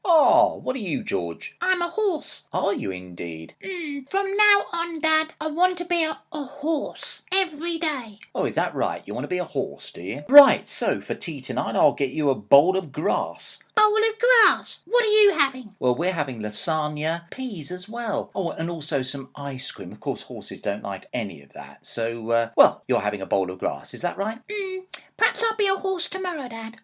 Oh, what are you, George? I'm a horse. Are you indeed? From now on, Dad, I want to be a horse every day. Oh, is that right? You want to be a horse, do you? Right, so for tea tonight I'll get you a bowl of grass. Bowl of grass. What are you having? Well, we're having lasagna, peas as well. Oh, and also some ice cream. Of course, horses don't like any of that. So, well, you're having a bowl of grass, is that right? Perhaps I'll be a horse tomorrow, Dad.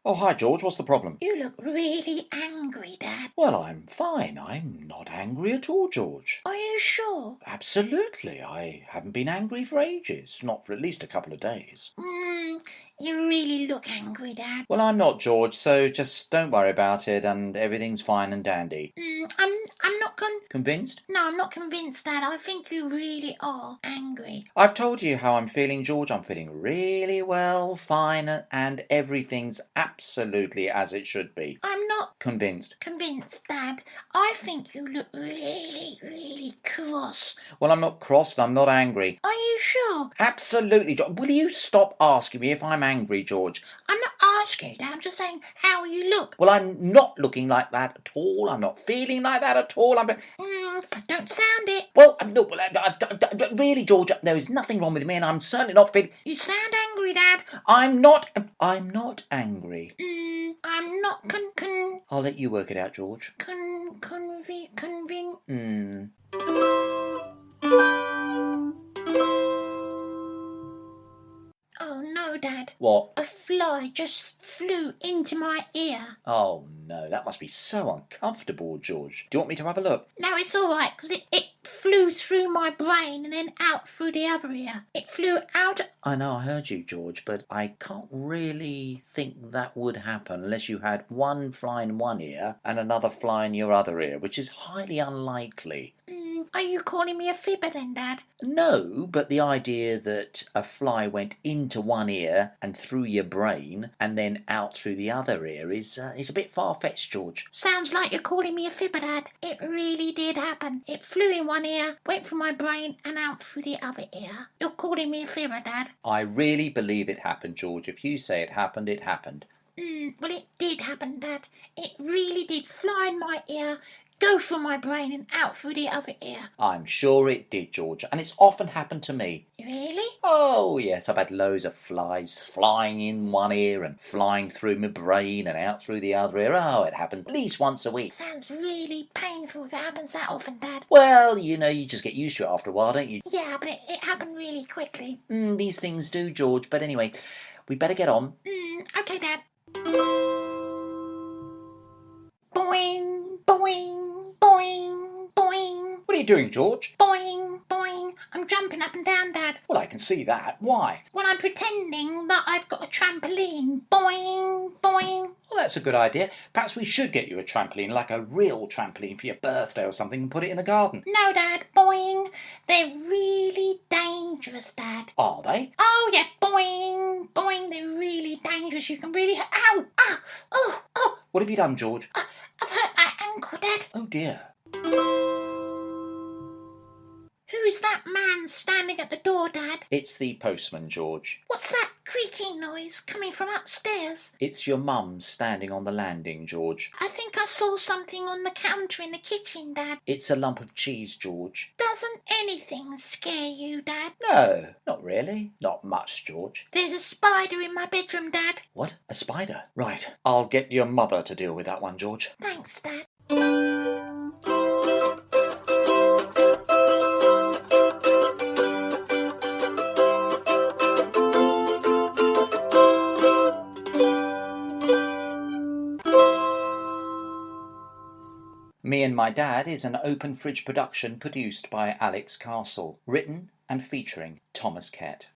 Oh, hi, George. What's the problem? You look really angry, Dad. Well, I'm fine. I'm not angry at all, George. Are you sure? Absolutely. I haven't been angry for ages. Not for at least a couple of days. You really look angry, Dad. Well, I'm not, George, so just don't worry about it and everything's fine and dandy. I'm not Convinced? No, I'm not convinced, Dad. I think you really are angry. I've told you how I'm feeling, George. I'm feeling really well, fine, and everything's absolutely as it should be. I'm not Convinced. convinced, Dad. I think you look really, really cross. Well, I'm not cross and I'm not angry. Are you sure? Absolutely. Will you stop asking me if I'm angry, George? I'm not asking you, Dad. I'm just saying how you look. Well, I'm not looking like that at all. I'm not feeling like that at all. Don't sound it. Well, no, really, George, there is nothing wrong with me, and I'm certainly not feeling. You sound angry, Dad. I'm not angry. I'm not I'll let you work it out, George. Oh no, Dad. What? A fly just flew into my ear. Oh no, that must be so uncomfortable, George. Do you want me to have a look? No, it's all right, because it flew through my brain and then out through the other ear. It flew out. I know, I heard you, George, but I can't really think that would happen unless you had one fly in one ear and another fly in your other ear, which is highly unlikely. Are you calling me a fibber then, Dad? No, but the idea that a fly went into one ear and through your brain and then out through the other ear is a bit far-fetched, George. Sounds like you're calling me a fibber, Dad. It really did happen. It flew in one ear, went through my brain and out through the other ear. You're calling me a fibber, Dad. I really believe it happened, George. If you say it happened, it happened. Well, it did happen, Dad. It really did fly in my ear, go through my brain and out through the other ear. I'm sure it did, George, and it's often happened to me. Really? Oh, yes, I've had loads of flies flying in one ear and flying through my brain and out through the other ear. Oh, it happened at least once a week. Sounds really painful if it happens that often, Dad. Well, you know, you just get used to it after a while, don't you? Yeah, but it happened really quickly. These things do, George, but anyway, we better get on. Okay, Dad. Boing, boing, boing, boing. What are you doing, George? Boing, boing. I'm jumping up and down, Dad. Well, I can see that. Why? Well, I'm pretending that I've got a trampoline. Boing, boing. Well, that's a good idea. Perhaps we should get you a trampoline, like a real trampoline for your birthday or something, and put it in the garden. No, Dad. Boing. They're really dangerous, Dad. Are they? Oh, yeah. Boing, boing. They're really dangerous. You can really... Ow! Oh! What have you done, George? I've hurt my ankle, Dad. Oh, dear. Who's that man standing at the door, Dad? It's the postman, George. What's that creaking noise coming from upstairs? It's your mum standing on the landing, George. I think I saw something on the counter in the kitchen, Dad. It's a lump of cheese, George. Doesn't anything scare you, Dad? No, not really. Not much, George. There's a spider in my bedroom, Dad. What? A spider? Right. I'll get your mother to deal with that one, George. Thanks, Dad. Me and My Dad is an open fridge production produced by Alex Castle, written and featuring Thomas Kett.